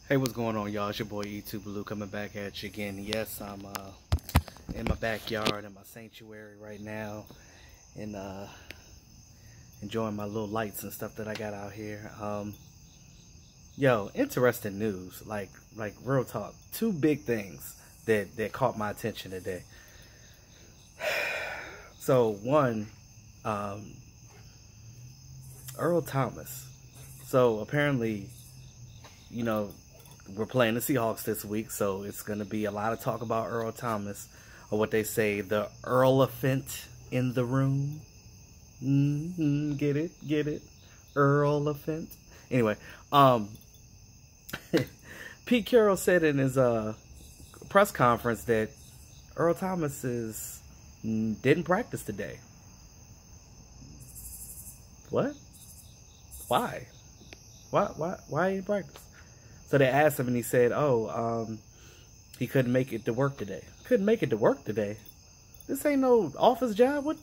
Hey, what's going on, y'all? It's your boy YouTube Blue coming back at you again. Yes, I'm in my backyard in my sanctuary right now, and enjoying my little lights and stuff that I got out here. Yo, interesting news. Like real talk. Two big things that caught my attention today. So one, Earl Thomas. So apparently, you know, we're playing the Seahawks this week, so it's going to be a lot of talk about Earl Thomas, or what they say, the Earl-elephant in the room. Get it? Earl-elephant. Anyway, Pete Carroll said in his press conference that Earl Thomas didn't practice today. What? Why? Why he didn't practice? So they asked him, and he said, he couldn't make it to work today. Couldn't make it to work today? This ain't no office job. What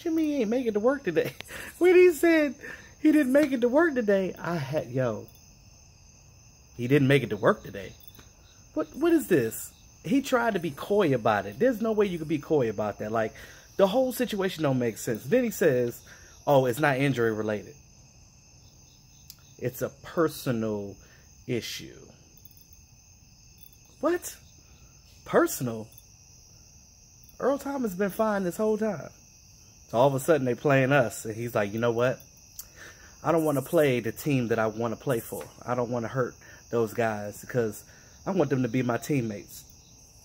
you mean he ain't make it to work today? When he said he didn't make it to work today, he didn't make it to work today. What is this? He tried to be coy about it. There's no way you could be coy about that. Like, the whole situation don't make sense. Then he says, oh, it's not injury related. It's a personal issue. What? Personal? Earl Thomas been fine this whole time. So all of a sudden they playing us, and he's like, you know what? I don't want to play the team that I want to play for. I don't want to hurt those guys because I want them to be my teammates.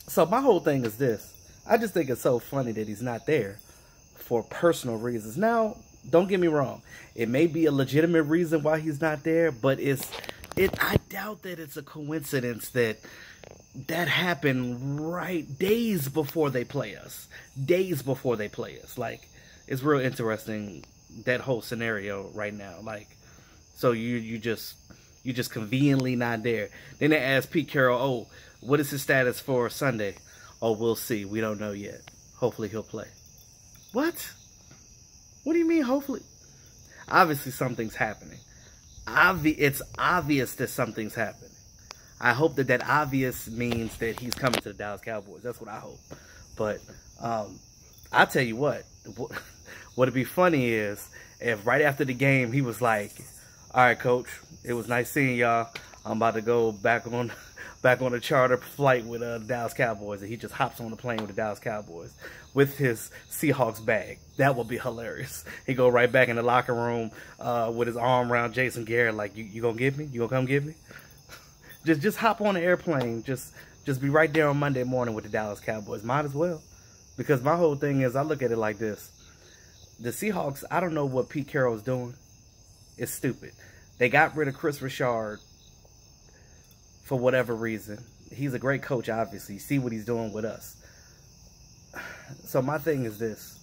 So my whole thing is this. I just think it's so funny that he's not there for personal reasons. Now, don't get me wrong. It may be a legitimate reason why he's not there, but I doubt that it's a coincidence that happened right days before they play us. Days before they play us. Like, it's real interesting, that whole scenario right now. Like, so you just conveniently not there. Then they asked Pete Carroll, oh, what is his status for Sunday? Oh, we'll see. We don't know yet. Hopefully he'll play. What? What do you mean, hopefully? Obviously something's happening. It's obvious that something's happening. I hope that obvious means that he's coming to the Dallas Cowboys. That's what I hope. But I'll tell you what would be funny is if right after the game he was like, all right, coach, it was nice seeing y'all. I'm about to go back on a charter flight with the Dallas Cowboys, and he just hops on the plane with the Dallas Cowboys with his Seahawks bag. That would be hilarious. He go right back in the locker room with his arm around Jason Garrett, like, you gonna get me? You gonna come get me? Just hop on the airplane. Just be right there on Monday morning with the Dallas Cowboys. Might as well. Because my whole thing is, I look at it like this. The Seahawks, I don't know what Pete Carroll's doing. It's stupid. They got rid of Chris Richard for whatever reason. He's a great coach, obviously. You see what he's doing with us. So my thing is this.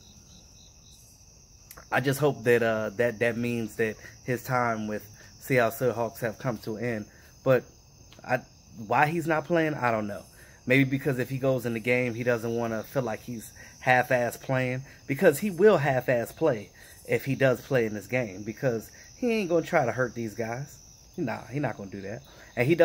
I just hope that that means that his time with Seattle Seahawks have come to an end. But why he's not playing, I don't know. Maybe because if he goes in the game, he doesn't want to feel like he's half-ass playing. Because he will half-ass play if he does play in this game. Because he ain't going to try to hurt these guys. Nah, he's not going to do that. And he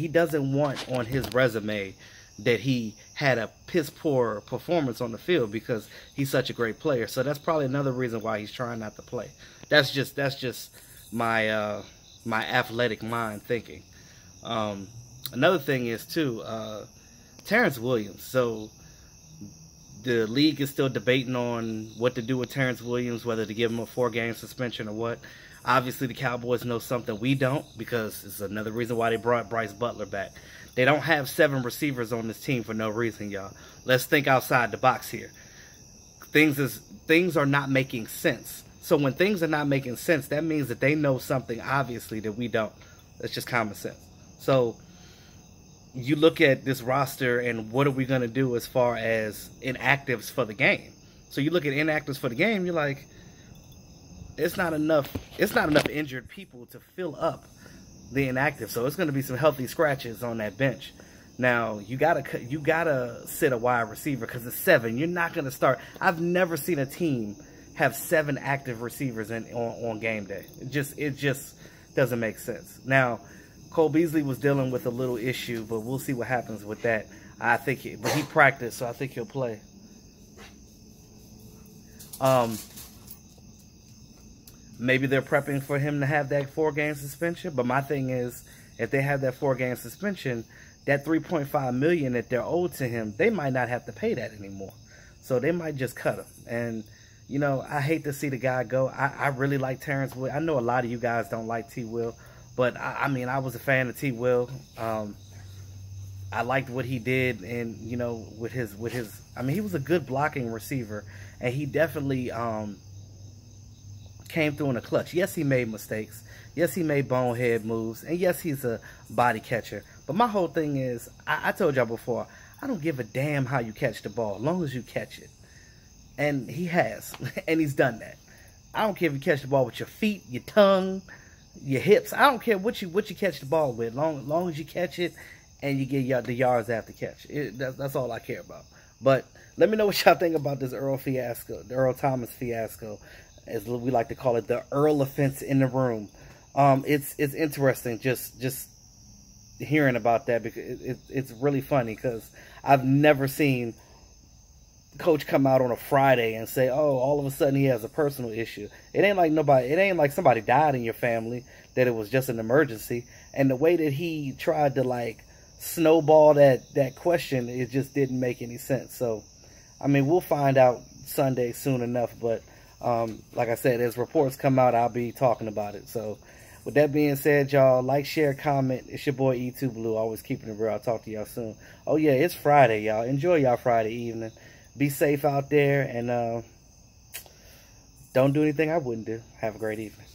doesn't want on his resume that he had a piss-poor performance on the field because he's such a great player. So that's probably another reason why he's trying not to play. That's just my my athletic mind thinking. Another thing is too, Terrance Williams. So the league is still debating on what to do with Terrance Williams, whether to give him a 4-game suspension or what. Obviously, the Cowboys know something we don't, because it's another reason why they brought Bryce Butler back. They don't have 7 receivers on this team for no reason, y'all. Let's think outside the box here. Things are not making sense. So when things are not making sense, that means that they know something, obviously, that we don't. That's just common sense. So you look at this roster and what are we going to do as far as inactives for the game? So you look at inactives for the game, you're like, it's not enough injured people to fill up the inactive. So it's going to be some healthy scratches on that bench. Now, you gotta sit a wide receiver because it's 7. You're not going to start. I've never seen a team have 7 active receivers on game day. It just doesn't make sense. Now, Cole Beasley was dealing with a little issue, but we'll see what happens with that. I think, but he practiced, so I think he'll play. Maybe they're prepping for him to have that 4-game suspension. But my thing is, if they have that 4-game suspension, that $3.5 million that they're owed to him, they might not have to pay that anymore. So they might just cut him. And you know, I hate to see the guy go. I really like Terrance Williams. I know a lot of you guys don't like T. Will, but I mean, I was a fan of T. Will. I liked what he did, and you know, with his. I mean, he was a good blocking receiver, and he definitely came through in a clutch. Yes, he made mistakes. Yes, he made bonehead moves, and yes, he's a body catcher. But my whole thing is, I told y'all before, I don't give a damn how you catch the ball, as long as you catch it. And he has, and he's done that. I don't care if you catch the ball with your feet, your tongue, your hips. I don't care what you catch the ball with, long as you catch it and you get the yards after catch. That's all I care about. But let me know what y'all think about this Earl fiasco, the Earl Thomas fiasco, as we like to call it, the Earl offense in the room. It's interesting just hearing about that, because it's really funny, because I've never seen coach come out on a Friday and say, oh, all of a sudden he has a personal issue. It ain't like somebody died in your family, that it was just an emergency. And the way that he tried to like snowball that question, it just didn't make any sense. So I mean, we'll find out Sunday soon enough, but like I said, as reports come out, I'll be talking about it. So with that being said, y'all, like, share, comment. It's your boy E2 Blue, always keeping it real. I'll talk to y'all soon. Oh yeah, it's Friday, y'all. Enjoy y'all Friday evening. Be safe out there, and don't do anything I wouldn't do. Have a great evening.